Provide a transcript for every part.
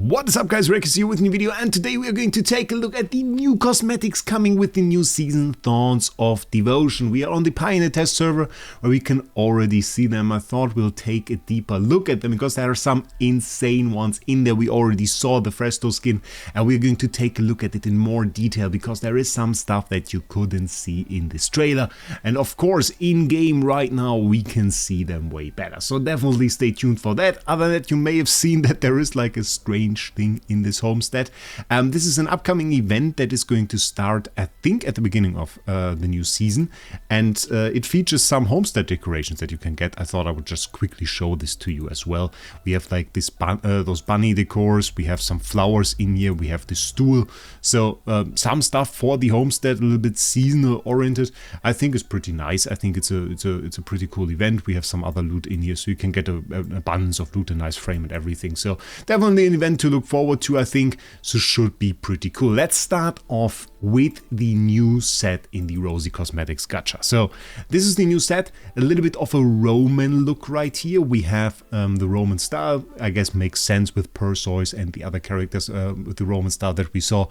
What is up guys, Wraec is here with a new video, and today we are going to take a look at the new cosmetics coming with the new season, Thorns of Devotion. We are on the Pioneer test server where we can already see them. I thought we'll take a deeper look at them because there are some insane ones in there. We already saw the Fresto skin and we're going to take a look at it in more detail because there is some stuff that you couldn't see in this trailer. And of course, in game right now, we can see them way better. So definitely stay tuned for that. Other than that, you may have seen that there is like a strange thing in this homestead. This is an upcoming event that is going to start, I think, at the beginning of the new season, and it features some homestead decorations that you can get. I thought I would just quickly show this to you as well. We have like this those bunny decors, we have some flowers in here, we have this stool, so some stuff for the homestead, a little bit seasonal oriented. I think is pretty nice. I think it's a pretty cool event. We have some other loot in here, so you can get an abundance of loot, a nice frame and everything. So definitely an event to look forward to, I think, so should be pretty cool. Let's start off with the new set in the Rosy Cosmetics gacha. So this is the new set, a little bit of a Roman look right here. We have the Roman style, I guess makes sense with Perseus and the other characters with the Roman style that we saw.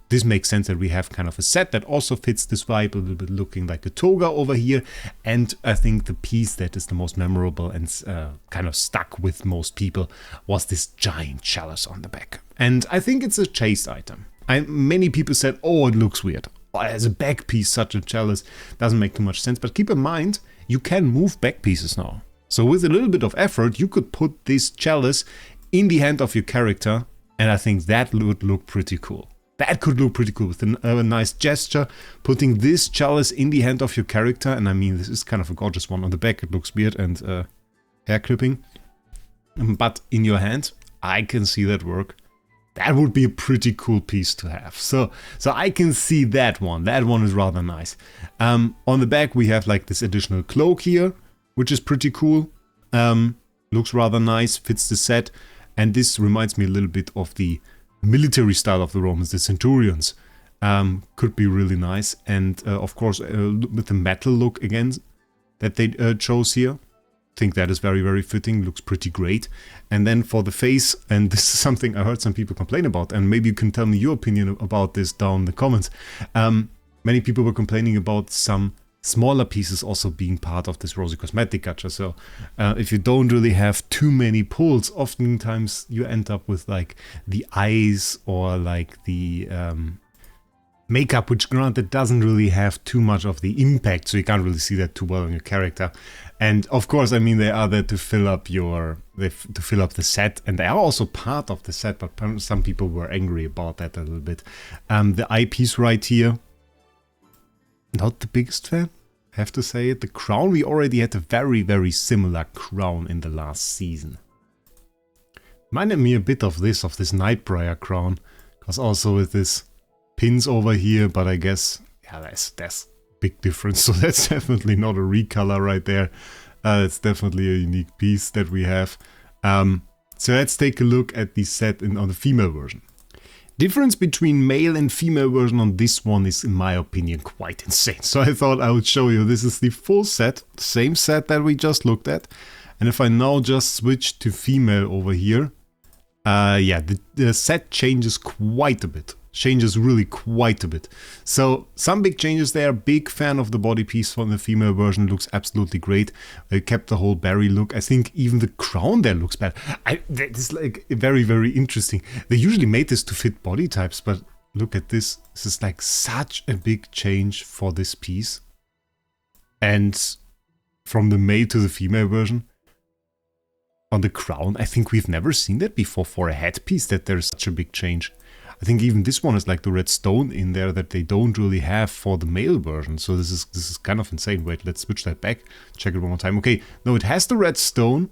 This makes sense that we have kind of a set that also fits this vibe, a little bit looking like a toga over here. And I think the piece that is the most memorable and kind of stuck with most people was this giant chalice on the back. And I think it's a chased item. Many people said, oh, it looks weird. As a back piece, such a chalice doesn't make too much sense. But keep in mind, you can move back pieces now. So with a little bit of effort, you could put this chalice in the hand of your character. And I think that would look pretty cool. That could look pretty cool with a nice gesture, putting this chalice in the hand of your character. And I mean, this is kind of a gorgeous one on the back. It looks weird and hair clipping. But in your hand, I can see that work. That would be a pretty cool piece to have. So I can see that one. That one is rather nice. On the back, we have like this additional cloak here, which is pretty cool. Looks rather nice, fits the set. And this reminds me a little bit of the military style of the Romans, the centurions. Could be really nice, and of course with the metal look again that they chose here, I think that is very, very fitting, looks pretty great. And then for the face, and this is something I heard some people complain about, and maybe you can tell me your opinion about this down in the comments. Many people were complaining about some smaller pieces also being part of this Rosy Cosmetic gacha. So if you don't really have too many pulls, oftentimes you end up with like the eyes or like the makeup, which granted doesn't really have too much of the impact, so you can't really see that too well on your character. And of course, I mean, they are there to fill up the set, and they are also part of the set, but some people were angry about that a little bit. The eyepiece right here, not the biggest fan, have to say it. The crown, we already had a very, very similar crown in the last season. Reminded me a bit of this Nightbriar crown, because also with this pins over here, but I guess, yeah, that's big difference, so that's definitely not a recolor right there. It's definitely a unique piece that we have. So let's take a look at the set on the female version. Difference between male and female version on this one is, in my opinion, quite insane. So I thought I would show you. This is the full set, same set that we just looked at. And if I now just switch to female over here, yeah, the set changes quite a bit. Changes really quite a bit. So some big changes there. Big fan of the body piece from the female version. Looks absolutely great. They kept the whole berry look. I think even the crown there looks bad. That is like very, very interesting. They usually made this to fit body types, but look at this. This is like such a big change for this piece. And from the male to the female version, on the crown, I think we've never seen that before for a headpiece, that there's such a big change. I think even this one is like the red stone in there that they don't really have for the male version. So this is kind of insane. Wait, let's switch that back. Check it one more time. Okay, no, it has the red stone,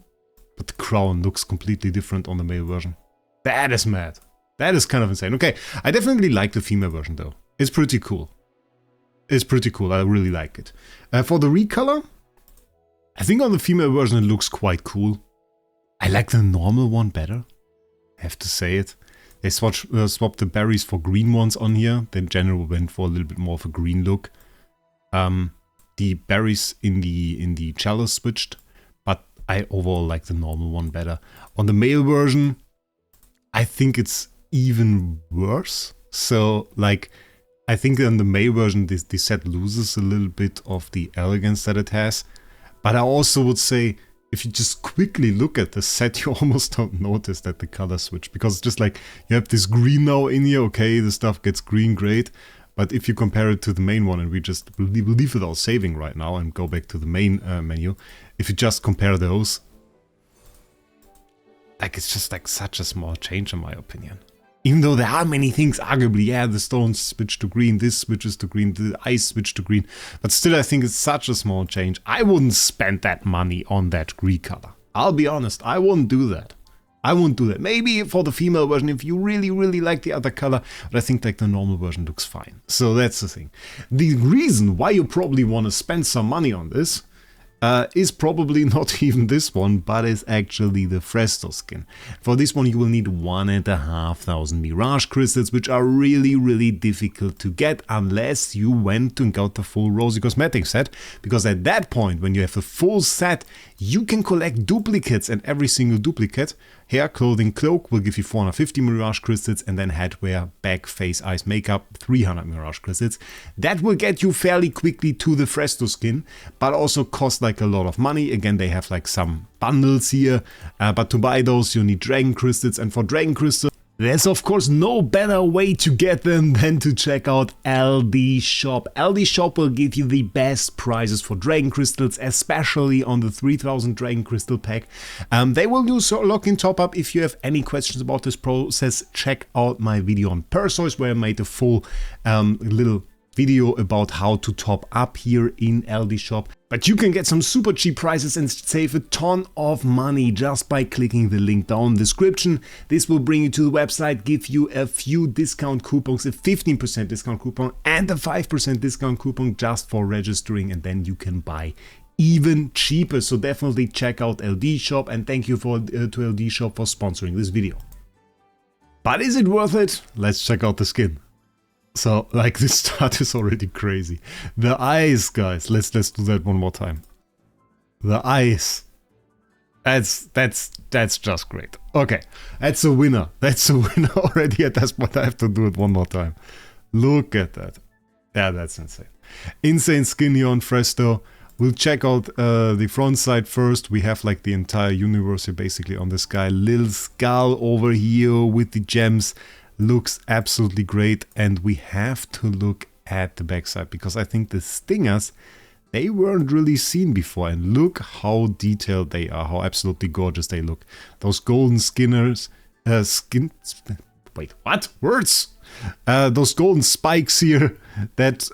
but the crown looks completely different on the male version. That is mad. That is kind of insane. Okay, I definitely like the female version though. It's pretty cool. It's pretty cool. I really like it. For the recolor, I think on the female version it looks quite cool. I like the normal one better. I have to say it. They swapped the berries for green ones on here. Then general went for a little bit more of a green look. The berries in the chalice switched, but I overall like the normal one better. On the male version, I think it's even worse. So, like, I think in the May version, the set loses a little bit of the elegance that it has. But I also would say, if you just quickly look at the set, you almost don't notice that the color switch. Because it's just like, you have this green now in here, okay, the stuff gets green, great. But if you compare it to the main one, and we just leave without saving right now and go back to the main menu, if you just compare those, like, it's just like such a small change in my opinion. Even though there are many things, arguably, yeah, the stones switch to green, this switches to green, the ice switch to green, but still I think it's such a small change. I wouldn't spend that money on that green color. I'll be honest, I wouldn't do that. I wouldn't do that. Maybe for the female version if you really, really like the other color, but I think like the normal version looks fine. So that's the thing. The reason why you probably want to spend some money on this is probably not even this one, but is actually the Fresto skin. For this one you will need 1,500 Mirage crystals, which are really, really difficult to get unless you went and got the full Rosy Cosmetic set, because at that point, when you have the full set, you can collect duplicates, and every single duplicate, hair, clothing, cloak, will give you 450 Mirage crystals, and then headwear, back, face, eyes, makeup, 300 Mirage crystals. That will get you fairly quickly to the Fresto skin, but also cost like a lot of money. Again, they have like some bundles here, but to buy those you need dragon crystals, and for dragon crystals there's of course no better way to get them than to check out LD Shop. LD Shop will give you the best prices for dragon crystals, especially on the 3000 dragon crystal pack. They will do so lock-in top-up. If you have any questions about this process, check out my video on Perseus, where I made a full little video about how to top up here in LD Shop. But you can get some super cheap prices and save a ton of money just by clicking the link down in the description. This will bring you to the website, give you a few discount coupons, a 15% discount coupon and a 5% discount coupon just for registering, and then you can buy even cheaper. So definitely check out LD Shop, and thank you to LD Shop for sponsoring this video. But is it worth it? Let's check out the skin. So, like, this start is already crazy. The eyes, guys. Let's do that one more time. The eyes. That's just great. Okay, that's a winner. That's a winner already at this point. I have to do it one more time. Look at that. Yeah, that's insane. Insane skin here on Fresto. We'll check out the front side first. We have like the entire universe here basically on this guy. Little skull over here with the gems. Looks absolutely great, and we have to look at the backside because I think the stingers, they weren't really seen before, and look how detailed they are, how absolutely gorgeous they look. Those golden skinners, wait, what? Words! Those golden spikes here that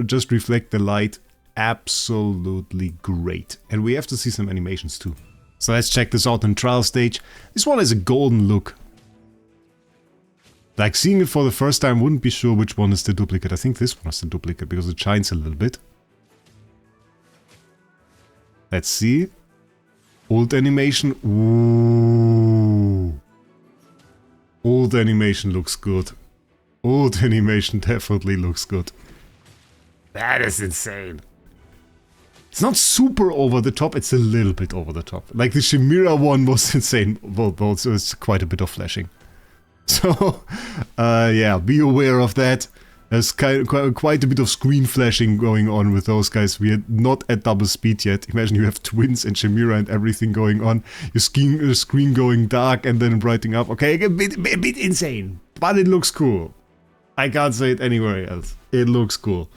just reflect the light, absolutely great. And we have to see some animations too. So let's check this out in trial stage. This one has a golden look. Like, seeing it for the first time, wouldn't be sure which one is the duplicate. I think this one is the duplicate because it shines a little bit. Let's see. Old animation. Ooh. Old animation looks good. Old animation definitely looks good. That is insane. It's not super over the top, it's a little bit over the top. Like the Chimera one was insane, well, so it's quite a bit of flashing. So, yeah, be aware of that. There's quite a bit of screen flashing going on with those guys. We are not at double speed yet. Imagine you have twins and Chimera and everything going on. Your screen going dark and then brightening up. Okay, a bit insane, but it looks cool. I can't say it anywhere else. It looks cool.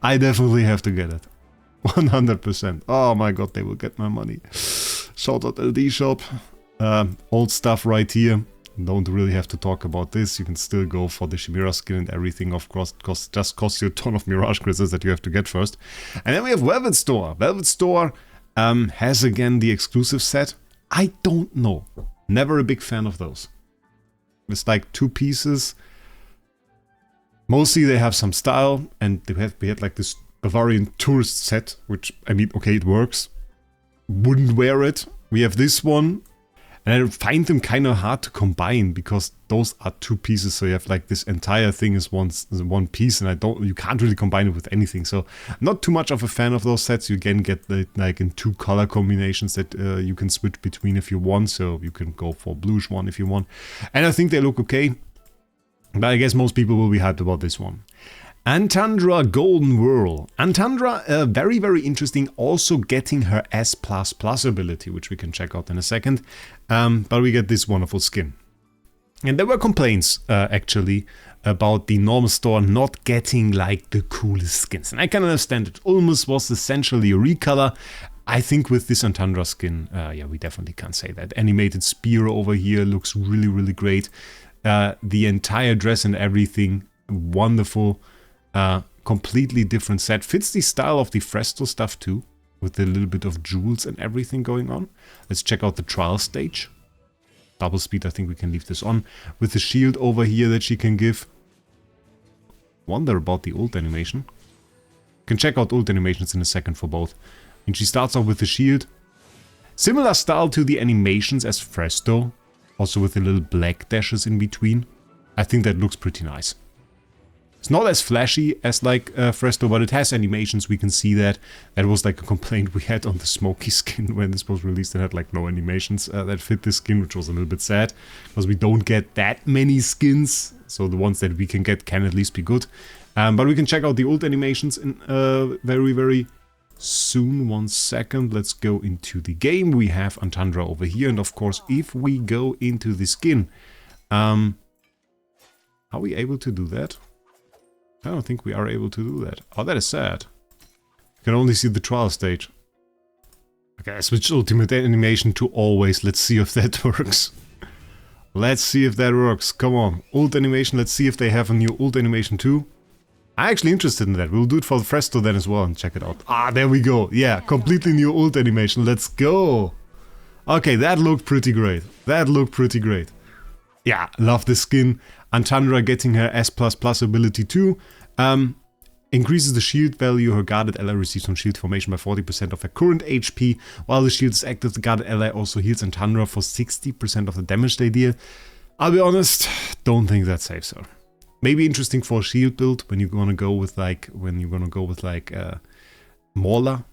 I definitely have to get it. 100%. Oh my god, they will get my money. Shout out LD Shop. Old stuff right here. Don't really have to talk about this. You can still go for the Chimera skin and everything, of course. Just costs you a ton of Mirage crystals that you have to get first. And then we have Velvet Store. Velvet Store has again the exclusive set. I don't know. Never a big fan of those. It's like 2 pieces. Mostly they have some style, and we had like this Bavarian tourist set, which, I mean, okay, it works. Wouldn't wear it. We have this one. And I find them kind of hard to combine because those are two pieces. So you have like this entire thing is one piece, and you can't really combine it with anything. So I'm not too much of a fan of those sets. You again get the, like in 2 color combinations that you can switch between if you want. So you can go for bluish one if you want. And I think they look okay. But I guess most people will be hyped about this one. Antandra Golden Whirl. Antandra, very, very interesting. Also getting her S++ ability, which we can check out in a second. But we get this wonderful skin. And there were complaints, actually, about the normal store not getting, like, the coolest skins. And I can understand it. Ulmus was essentially a recolor. I think with this Antandra skin, yeah, we definitely can't say that. Animated spear over here looks really, really great. The entire dress and everything, wonderful. Completely different set. Fits the style of the Fresto stuff too, with a little bit of jewels and everything going on. Let's check out the trial stage. Double speed, I think we can leave this on. With the shield over here that she can give. Wonder about the ult animation. Can check out ult animations in a second for both. And she starts off with the shield. Similar style to the animations as Fresto. Also with the little black dashes in between. I think that looks pretty nice. It's not as flashy as like Fresto, but it has animations, we can see that. That was like a complaint we had on the Smoky skin when this was released. It had like no animations that fit this skin, which was a little bit sad. Because we don't get that many skins, so the ones that we can get can at least be good. But we can check out the old animations in very, very soon. 1 second, let's go into the game. We have Antandra over here, and of course, if we go into the skin, are we able to do that? I don't think we are able to do that. Oh, that is sad. You can only see the trial stage. Okay, I switched ultimate animation to always. Let's see if that works. Let's see if that works. Come on. Ult animation. Let's see if they have a new ult animation too. I'm actually interested in that. We'll do it for the Fresto then as well and check it out. Ah, there we go. Yeah, completely new ult animation. Let's go. Okay, that looked pretty great. That looked pretty great. Yeah, love the skin. Antandra getting her S++ ability too. Increases the shield value. Her guarded ally receives from shield formation by 40% of her current HP. While the shield is active, the guarded ally also heals Antandra for 60% of the damage they deal. I'll be honest, don't think that saves her. Maybe interesting for a shield build when you're gonna go with like Mauler.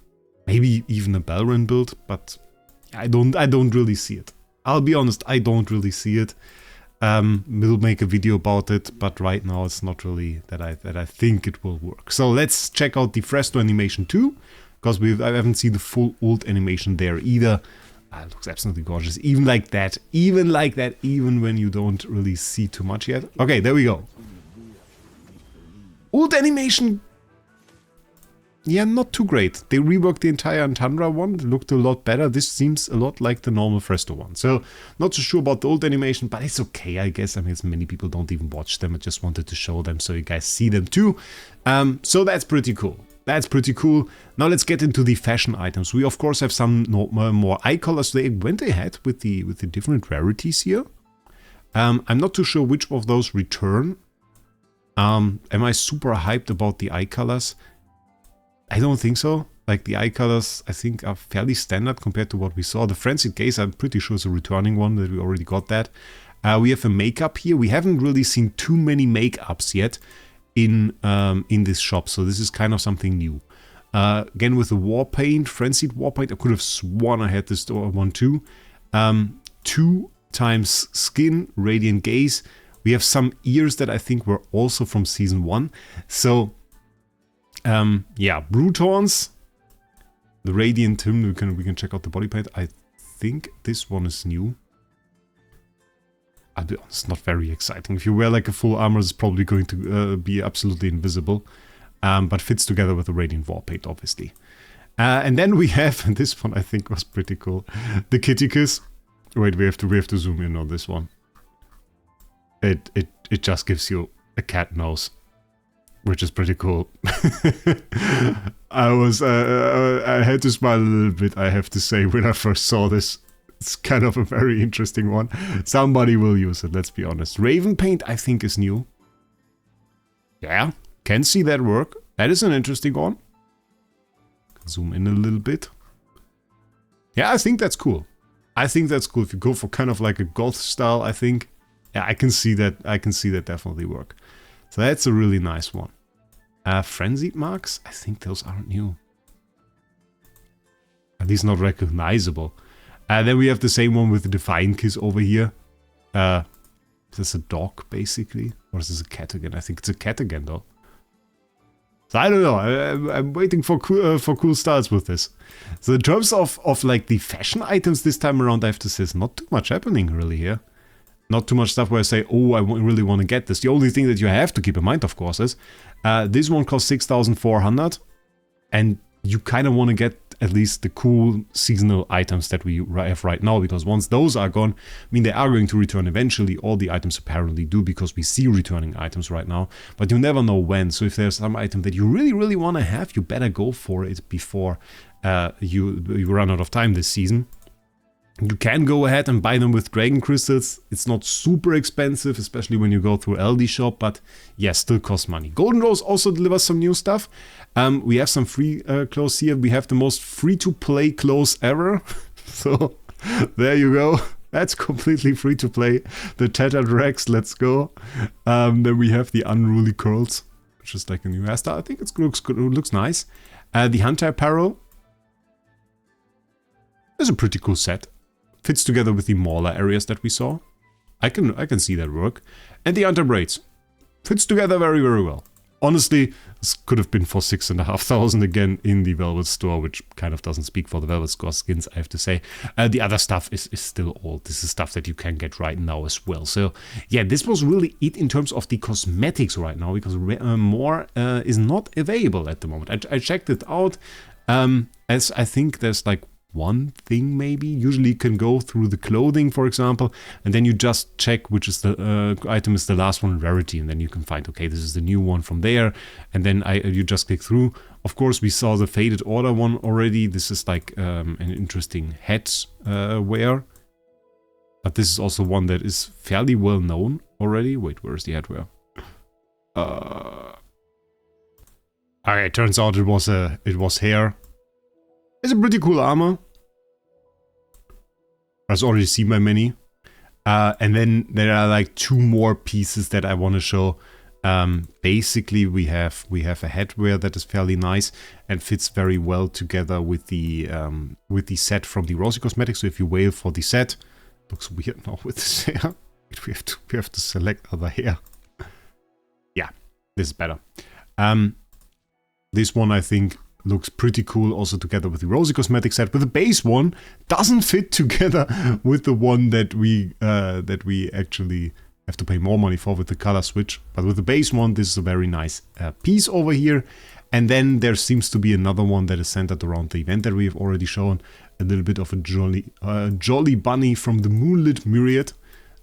Maybe even a Balrog build, but I don't really see it. I'll be honest, I don't really see it. We'll make a video about it, but right now it's not really that I think it will work. So let's check out the Fresto animation too, because I haven't seen the full ult animation there either. It looks absolutely gorgeous, even like that, even when you don't really see too much yet. Okay, there we go. Ult animation, yeah, not too great. They reworked the entire Antandra one. It looked a lot better. This seems a lot like the normal Fresto one. So, not so sure about the ult animation, but it's okay, I guess. I mean, many people don't even watch them. I just wanted to show them so you guys see them too. So that's pretty cool. That's pretty cool. Now let's get into the fashion items. We of course have some more eye colors. They went ahead with the different rarities here. I'm not too sure which of those return. Am I super hyped about the eye colors? I don't think so. Like the eye colors, I think are fairly standard compared to what we saw. The Frenzied Gaze, I'm pretty sure is a returning one, that we already got that. We have a makeup here. We haven't really seen too many makeups yet in this shop, so this is kind of something new. Again with the War Paint, Frenzied War Paint, I could have sworn I had this one too. 2 times Skin, Radiant Gaze. We have some ears that I think were also from Season 1. So, yeah, Brute Horns. The Radiant Tim, we can check out the body paint. I think this one is new. I'll be honest, not very exciting. If you wear like a full armor, it's probably going to be absolutely invisible. But fits together with the Radiant War Paint, obviously. And then we have, and this one I think was pretty cool, the Kitty Kiss. Wait, we have to zoom in on this one. It just gives you a cat nose, which is pretty cool. I had to smile a little bit, I have to say, when I first saw this. It's kind of a very interesting one. Somebody will use it, let's be honest. Raven Paint, I think, is new. Yeah, can see that work. That is an interesting one. Zoom in a little bit. Yeah, I think that's cool. I think that's cool. If you go for kind of like a goth style, I think, yeah, I can see that. I can see that definitely work. So that's a really nice one. Frenzied marks? I think those aren't new. At least not recognizable. Then we have the same one with the Divine Kiss over here. Is this a dog, basically? Or is this a cat again? I think it's a cat again, though. So I don't know. I'm waiting for cool styles with this. So in terms of like the fashion items this time around, I have to say there's not too much happening really here. Not too much stuff where I say, oh, I really want to get this. The only thing that you have to keep in mind, of course, is this one costs 6,400, and you kind of want to get at least the cool seasonal items that we have right now, because once those are gone, I mean, they are going to return eventually. All the items apparently do, because we see returning items right now, but you never know when. So if there's some item that you really want to have, you better go for it before you run out of time this season. You can go ahead and buy them with dragon crystals. It's not super expensive, especially when you go through LD shop, but yeah, still costs money. Golden Rose also delivers some new stuff. We have some free clothes here. We have the most free-to-play clothes ever. So there you go. That's completely free to play. The Tattered Wraec, let's go. Then we have the Unruly Curls, which is like a new hairstyle. I think it looks good. It looks nice. The Hunter Apparel is a pretty cool set. Fits together with the Mauler areas that we saw. I can see that work. And the Hunter Braids. Fits together very well. Honestly, this could have been for 6,500 again in the Velvet store, which kind of doesn't speak for the Velvet store skins, I have to say. The other stuff is still old. This is stuff that you can get right now as well. So yeah, this was really it in terms of the cosmetics right now, because more is not available at the moment. I checked it out, as I think there's like one thing maybe. Usually you can go through the clothing, for example, and then you just check which is the item is the last one in rarity, and then you can find, okay, this is the new one from there, and then you just click through. Of course, we saw the Faded Order one already. This is like an interesting head wear, but this is also one that is fairly well known already. Wait, where's the headwear? Okay, turns out it was hair. It's a pretty cool armor. I've already seen by many. And then there are like two more pieces that I want to show. Basically, we have a headwear that is fairly nice and fits very well together with the set from the Rosy Cosmetics. So if you wail for the set, looks weird now with this hair. We have to select other hair. Yeah, this is better. This one I think looks pretty cool also together with the Rosy Cosmetics set, but the base one doesn't fit together with the one that we actually have to pay more money for with the color switch. But with the base one, this is a very nice piece over here. And then there seems to be another one that is centered around the event that we have already shown. A little bit of a jolly bunny from the Moonlit Myriad.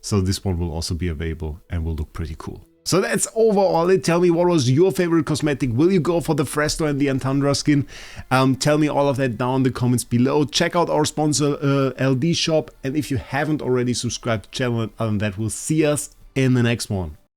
So this one will also be available and will look pretty cool. So that's overall it. Tell me, what was your favorite cosmetic? Will you go for the Fresto and the Antandra skin? Tell me all of that down in the comments below. Check out our sponsor LD shop, and if you haven't already subscribed to the channel, other than that, we'll see us in the next one.